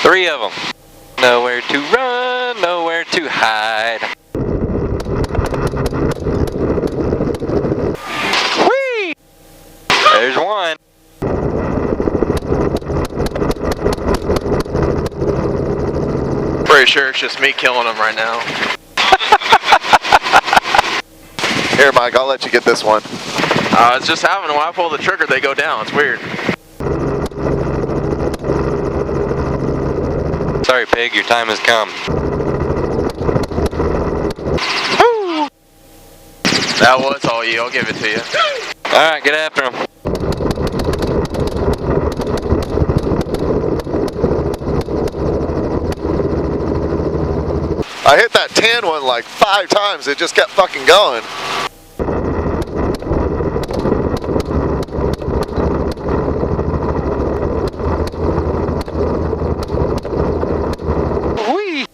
3 of them. Nowhere to run, nowhere to hide. Whee! There's one. Pretty sure it's just me killing them right now. Here, Mike, I'll let you get this one. It's just happening when I pull the trigger, they go down. It's weird. Sorry, pig, your time has come. Woo! That was all you. I'll give it to you. Alright, get after him. I hit that tan one like 5 times. It just kept fucking going. Whee!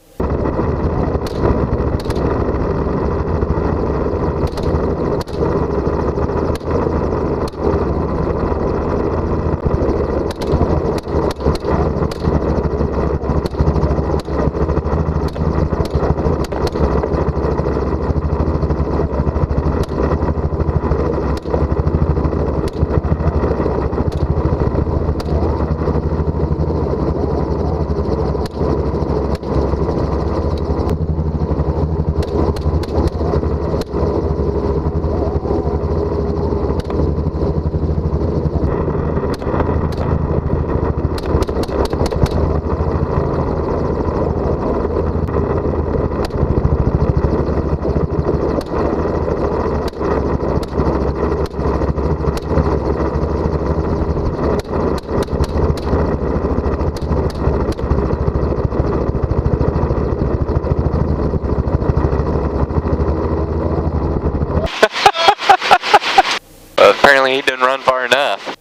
Apparently he didn't run far enough.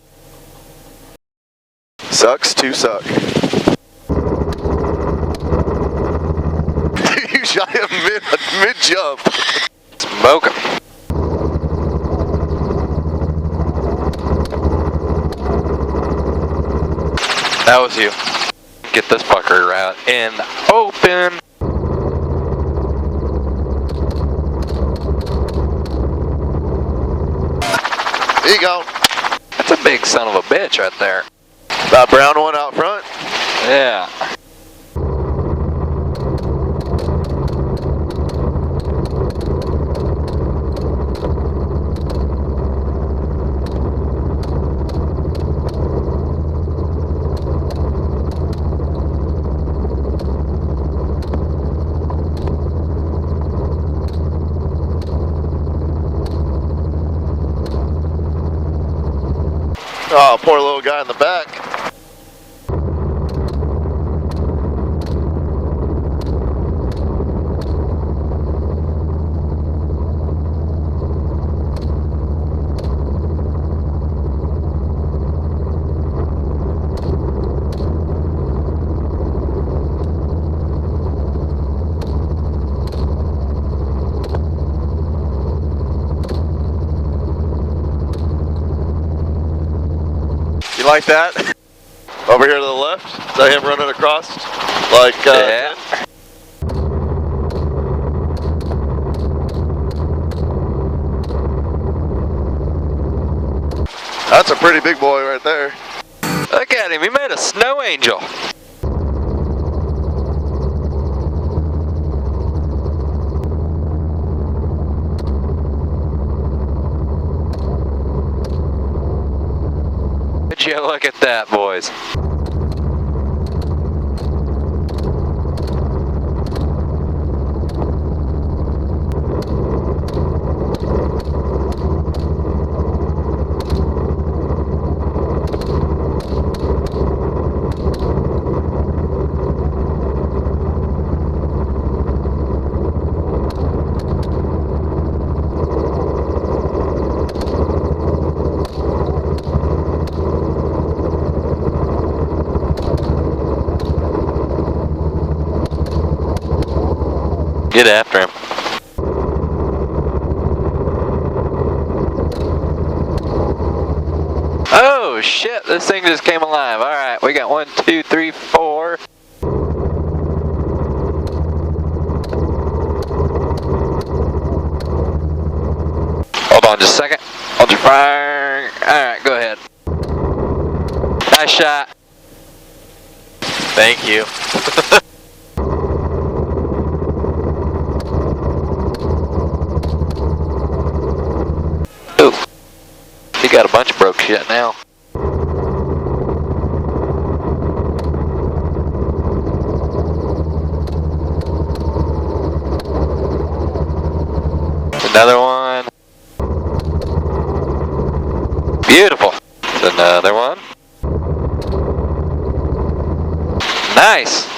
Sucks to suck. You shot him mid jump. Smoke him. That was you. Get this fucker out in the open. There you go. That's a big son of a bitch right there. That brown one out front? Yeah. Oh, poor little guy in the back. You like that? Over here to the left? Is that him running across? Like, yeah. That's a pretty big boy right there. Look at him, he made a snow angel. Would you look at that, boys? Get after him. Oh shit, this thing just came alive. Alright, we got 1, 2, 3, 4. Fire. Alright, go ahead. Nice shot. Thank you. Ooh. You got a bunch of broke shit now. Another one. Beautiful. Another one. Nice.